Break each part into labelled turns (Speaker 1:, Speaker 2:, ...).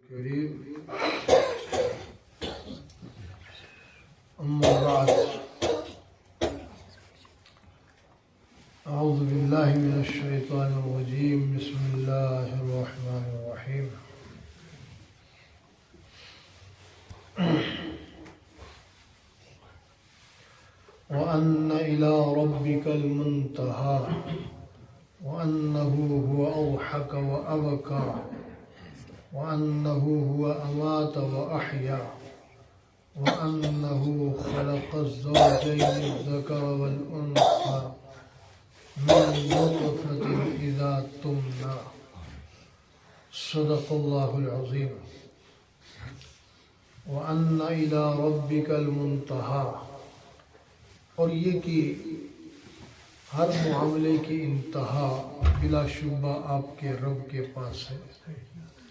Speaker 1: الكريم. أما بعد، أعوذ بالله من الشيطان الرجيم. بسم الله الرحمن الرحيم. وأن إلى ربك المنتهى وأنه هو أضحك وأبكى وأنه هو أمات وأحيا وأنه خلق الزوجين الذكر والأنثى من نطفة إذا تمنى. صدق الله العظيم. وأن إلى ربك المنتهى، اور یہ کہ ہر معاملے کی انتہا بلا شبہ آپ کے رب کے پاس ہے.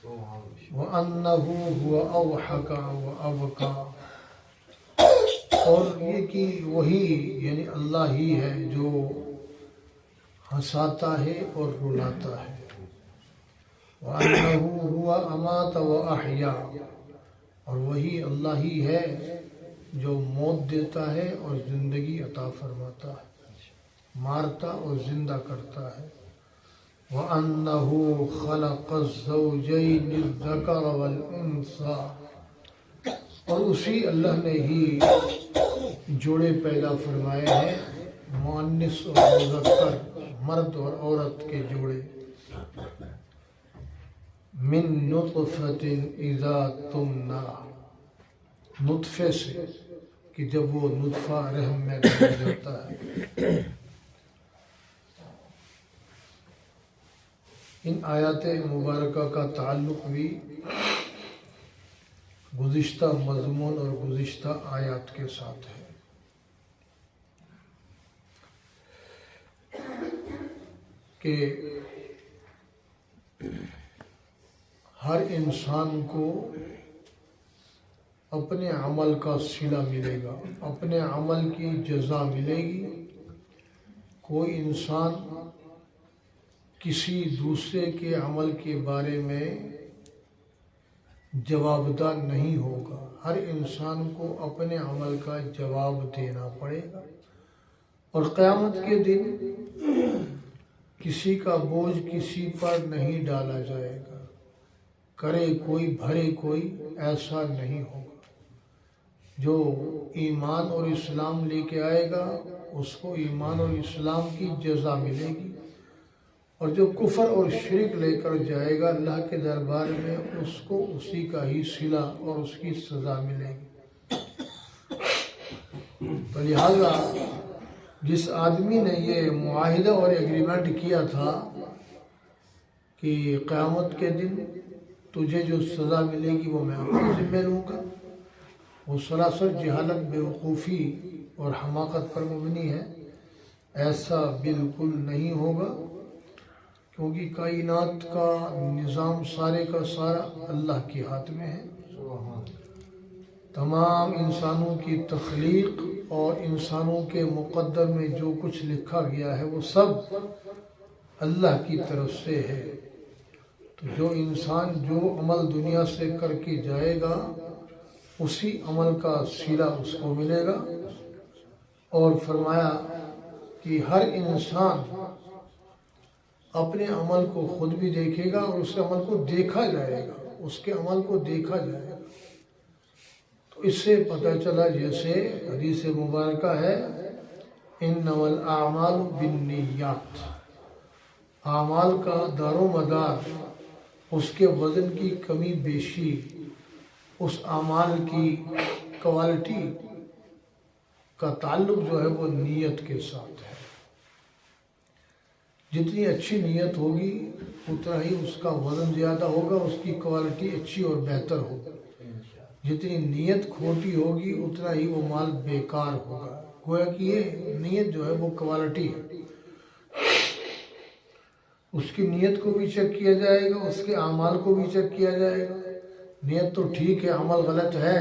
Speaker 1: وَأَنَّهُ هُوَ أَضْحَكَ وَأَبْكَى، اور یہ کہ وہی یعنی اللہ ہی ہے جو ہنساتا ہے اور رلاتا ہے. وَأَنَّهُ هُوَ أَمَاتَ وَأَحْيَا، اور وہی اللہ ہی ہے جو موت دیتا ہے اور زندگی عطا فرماتا ہے، مارتا اور زندہ کرتا ہے. وَأَنَّهُ خَلَقَ الزَّوْجَيْنِ الذَّكَرَ وَالْأُنثَى، اور اسی اللہ نے ہی جوڑے پیدا فرمائے ہیں، مؤنث اور مذکر، مرد اور عورت کے جوڑے. من نطفة اذا تمنى، نطفے سے کہ جب وہ نطفہ رحم میں ڈال جاتا ہے. ان آیات مبارکہ کا تعلق بھی گزشتہ مضمون اور گزشتہ آیات کے ساتھ ہے. کہ ہر انسان کو اپنے عمل کا صلہ ملے گا، اپنے عمل کی جزا ملے گی. کوئی انسان کسی دوسرے کے عمل کے بارے میں جواب دہ نہیں ہوگا. ہر انسان کو اپنے عمل کا جواب دینا پڑے گا، اور قیامت کے دن کسی کا بوجھ کسی پر نہیں ڈالا جائے گا. کرے کوئی بھرے کوئی، ایسا نہیں ہوگا. جو ایمان اور اسلام لے کے آئے گا اس کو ایمان اور اسلام کی جزا ملے گی، اور جو کفر اور شرک لے کر جائے گا اللہ کے دربار میں اس کو اسی کا ہی صلہ اور اس کی سزا ملے گی. تو لہذا جس آدمی نے یہ معاہدہ اور ایگریمنٹ کیا تھا کہ قیامت کے دن تجھے جو سزا ملے گی وہ میں اپنے ذمہ لوں گا، وہ سراسر جہالت، بیوقوفی اور حماقت پر مبنی ہے. ایسا بالکل نہیں ہوگا، کیونکہ کائنات کا نظام سارے کا سارا اللہ کے ہاتھ میں ہے. تمام انسانوں کی تخلیق اور انسانوں کے مقدر میں جو کچھ لکھا گیا ہے وہ سب اللہ کی طرف سے ہے. تو جو انسان جو عمل دنیا سے کر کے جائے گا اسی عمل کا صلہ اس کو ملے گا. اور فرمایا کہ ہر انسان اپنے عمل کو خود بھی دیکھے گا اور اس کے عمل کو دیکھا جائے گا، اس کے عمل کو دیکھا جائے گا. تو اس سے پتہ چلا، جیسے حدیث مبارکہ ہے، انما الاعمال بالنیات، اعمال کا دار و مدار، اس کے وزن کی کمی بیشی، اس اعمال کی کوالٹی کا تعلق جو ہے وہ نیت کے ساتھ ہے. جتنی اچھی نیت ہوگی اتنا ہی اس کا وزن زیادہ ہوگا، اس کی کوالٹی اچھی اور بہتر ہوگی. جتنی نیت کھوٹی ہوگی اتنا ہی وہ مال بیکار ہوگا. گویا کہ یہ نیت جو ہے وہ کوالٹی ہے. اس کی نیت کو بھی چیک کیا جائے گا، اس کے اعمال کو بھی چیک کیا جائے گا. نیت تو ٹھیک ہے، عمل غلط ہے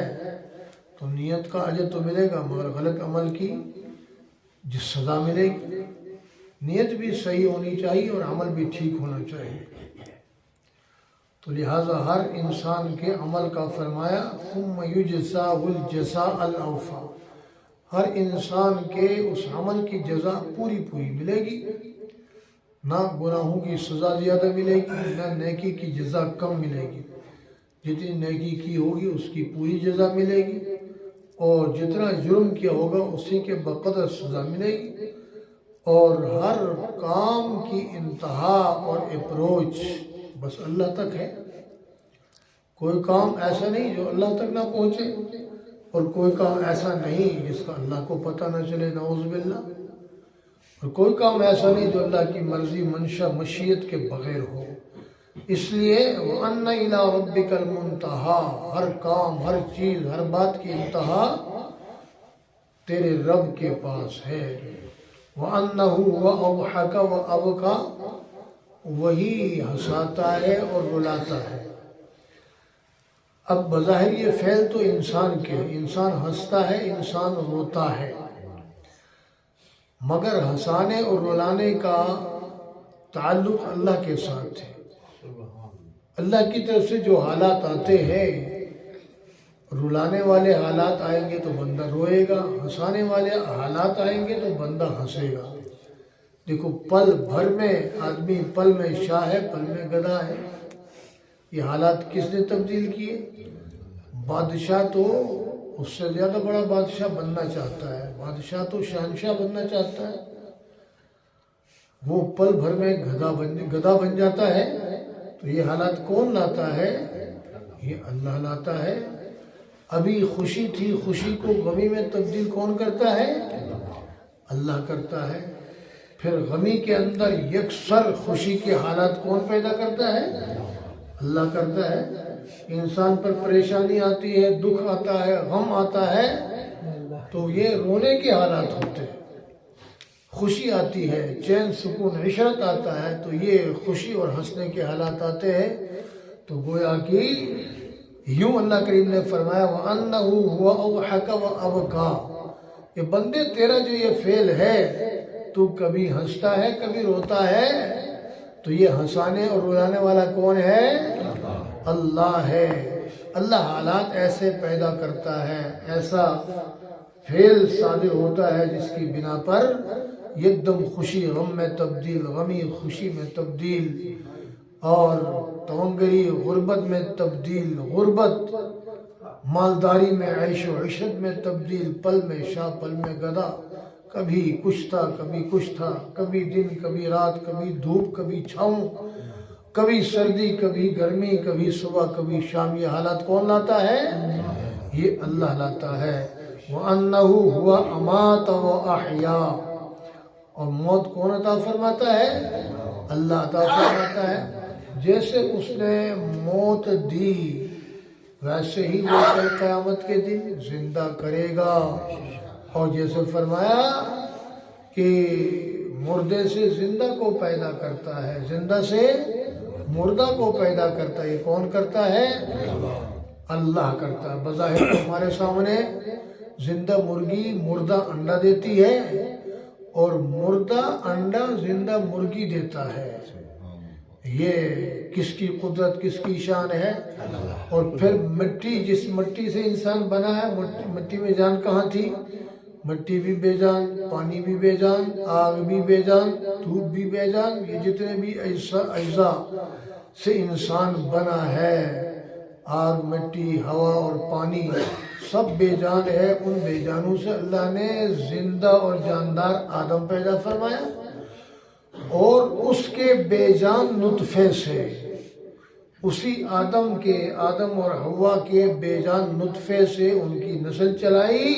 Speaker 1: تو نیت کا اجر تو ملے گا، مگر غلط عمل کی جس سزا ملے گی. نیت بھی صحیح ہونی چاہیے اور عمل بھی ٹھیک ہونا چاہیے. تو تو لہٰذا ہر انسان کے عمل کا فرمایا ثم یجزاہ الجزاء الاوفی، ہر انسان کے اس عمل کی جزا پوری پوری ملے گی، نہ گناہوں کی سزا زیادہ ملے گی، نہ نیکی کی جزا کم ملے گی، جتنی نیکی کی ہوگی اس کی پوری جزا ملے گی، اور جتنا جرم کیا ہوگا اسی کے بقدر سزا ملے گی، اور ہر کام کی انتہا اور اپروچ بس اللہ تک ہے۔ کوئی کام ایسا نہیں جو اللہ تک نہ پہنچے، اور کوئی کام ایسا نہیں جس کا اللہ کو پتہ نہ چلے، نعوذ باللہ، اور کوئی کام ایسا نہیں جو اللہ کی مرضی منشا مشیت کے بغیر ہو۔ اس لیے وَأَنَّ إِلَىٰ رَبِّكَ الْمُنْتَهَىٰ، ہر کام، ہر چیز، ہر بات کی انتہا تیرے رب کے پاس ہے۔ وَأَنَّهُ وَأَضْحَكَ وَأَبْكَىٰ، وہی ہنساتا ہے اور رلاتا ہے۔ اب بظاہر یہ فعل تو انسان کے، انسان ہنستا ہے، انسان روتا ہے، مگر ہنسانے اور رلانے کا تعلق اللہ کے ساتھ ہے۔ اللہ کی طرف سے جو حالات آتے ہیں، رلانے والے حالات آئیں گے تو بندہ روئے گا، ہنسانے والے حالات آئیں گے تو بندہ ہنسے گا۔ دیکھو پل بھر میں آدمی، پل میں شاہ ہے، پل میں گدھا ہے۔ یہ حالات کس نے تبدیل کیے؟ بادشاہ تو اس سے زیادہ بڑا بادشاہ بننا چاہتا ہے، بادشاہ تو شہنشاہ بننا چاہتا ہے، وہ پل بھر میں گدھا بن جاتا ہے۔ تو یہ حالات کون لاتا ہے؟ یہ اللہ لاتا ہے۔ ابھی خوشی تھی، خوشی کو غمی میں تبدیل کون کرتا ہے؟ اللہ کرتا ہے۔ پھر غمی کے اندر یکسر خوشی کے حالات کون پیدا کرتا ہے؟ اللہ کرتا ہے۔ انسان پر پریشانی آتی ہے، دکھ آتا ہے، غم آتا ہے تو یہ رونے کے حالات ہوتے ہیں۔ خوشی آتی ہے، چین سکون عشرت آتا ہے تو یہ خوشی اور ہنسنے کے حالات آتے ہیں۔ تو گویا کہ یوں اللہ کریم نے فرمایا وَأَنَّهُ هُوَ أَضْحَكَ وَأَبْكَىٰ، یہ بندے تیرا جو یہ فعل ہے، تو کبھی ہنستا ہے کبھی روتا ہے، تو یہ ہنسانے اور رلانے والا کون ہے؟ اللہ ہے۔ اللہ حالات ایسے پیدا کرتا ہے، ایسا فعل صادر ہوتا ہے جس کی بنا پر ایک دم خوشی غم میں تبدیل، غمی خوشی میں تبدیل، اور تونگری غربت میں تبدیل، غربت مالداری میں عیش و عشرت میں تبدیل، پل میں شاہ پل میں گدھا، کبھی کچھ تھا کبھی کچھ تھا، کبھی دن کبھی رات، کبھی دھوپ کبھی چھاؤں، کبھی سردی کبھی گرمی، کبھی صبح کبھی شام۔ یہ حالات کون لاتا ہے؟ یہ اللہ لاتا ہے۔ وَأَنَّهُ هُوَ أَمَاتَ وَأَحْيَا، اور موت کون عطا فرماتا ہے؟ اللہ عطا فرماتا ہے۔ جیسے اس نے موت دی ویسے ہی وہ کل قیامت کے دن زندہ کرے گا، اور جیسے فرمایا کہ مردے سے زندہ کو پیدا کرتا ہے، زندہ سے مردہ کو پیدا کرتا ہے۔ یہ کون کرتا ہے؟ اللہ کرتا ہے۔ بظاہر ہمارے سامنے زندہ مرغی مردہ انڈا دیتی ہے، اور مردہ انڈا زندہ مرغی دیتا ہے۔ یہ کس کی قدرت، کس کی شان ہے؟ اور پھر مٹی، جس مٹی سے انسان بنا ہے، مٹی میں جان کہاں تھی؟ مٹی بھی بے جان، پانی بھی بے جان، آگ بھی بے جان، دھوپ بھی بے جان، یہ جتنے بھی اجزاء سے انسان بنا ہے، آگ، مٹی، ہوا اور پانی سب بے جان ہے۔ ان بے جانوں سے اللہ نے زندہ اور جاندار آدم پیدا فرمایا، اور اس کے بے جان نطفے سے، اسی آدم اور حوا کے بے جان نطفے سے ان کی نسل چلائی،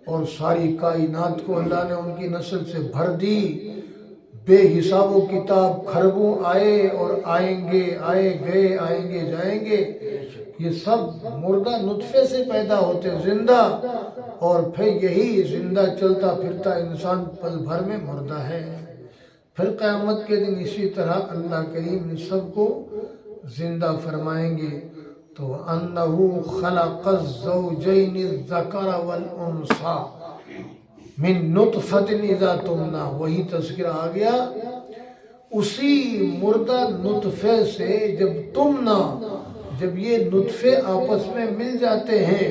Speaker 1: اور ساری کائنات کو اللہ نے ان کی نسل سے بھر دی۔ بے حساب و کتاب کھربوں آئے اور آئیں گے، آئے گئے، آئیں گے جائیں گے، یہ سب مردہ نطفے سے پیدا ہوتے زندہ، اور پھر یہی زندہ چلتا پھرتا انسان پل بھر میں مردہ ہے۔ پھر قیامت کے دن اسی طرح اللہ کریم نے سب کو زندہ فرمائیں گے۔ تو أَنَّهُ خَلَقَ الزَّوْجَيْنِ الذَّكَرَ وَالْأُنْثَىٰ مِن نُطْفَةٍ إِذَا تُمْنَىٰ، وہی تذکرہ آ گیا اسی مردہ نطفے سے جب یہ نطفے آپس میں مل جاتے ہیں،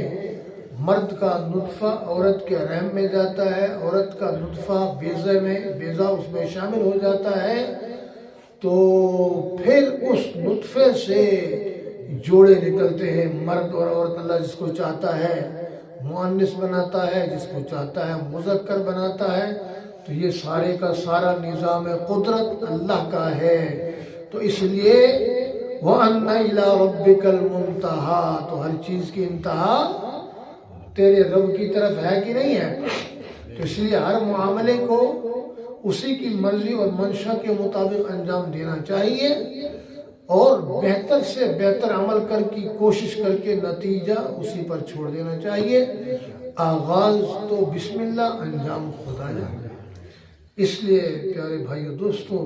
Speaker 1: مرد کا نطفہ عورت کے رحم میں جاتا ہے، عورت کا نطفہ بیضہ اس میں شامل ہو جاتا ہے، تو پھر اس نطفے سے جوڑے نکلتے ہیں، مرد اور عورت۔ اللہ جس کو چاہتا ہے مؤنث بناتا ہے، جس کو چاہتا ہے مذکر بناتا ہے، تو یہ سارے کا سارا نظام قدرت اللہ کا ہے۔ تو اس لیے وَأَنَّ إِلَىٰ رَبِّكَ الْمُنْتَهَىٰ، تو ہر چیز کی انتہا تیرے رب کی طرف ہے کہ نہیں ہے؟ تو اس لیے ہر معاملے کو اسی کی مرضی اور منشا کے مطابق انجام دینا چاہیے، اور بہتر سے بہتر عمل کی کوشش کر کے نتیجہ اسی پر چھوڑ دینا چاہیے۔ آغاز تو بسم اللہ، انجام خدا جانے۔ اس لیے پیارے بھائیو دوستو،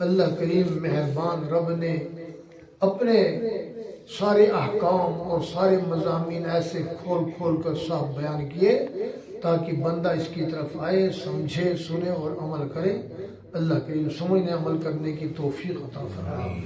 Speaker 1: اللہ کریم مہربان رب نے اپنے سارے احکام اور سارے مضامین ایسے کھول کھول کر صاف بیان کیے تاکہ بندہ اس کی طرف آئے، سمجھے، سنے اور عمل کرے۔ اللہ کریم سمجھنے عمل کرنے کی توفیق عطا فرمائے۔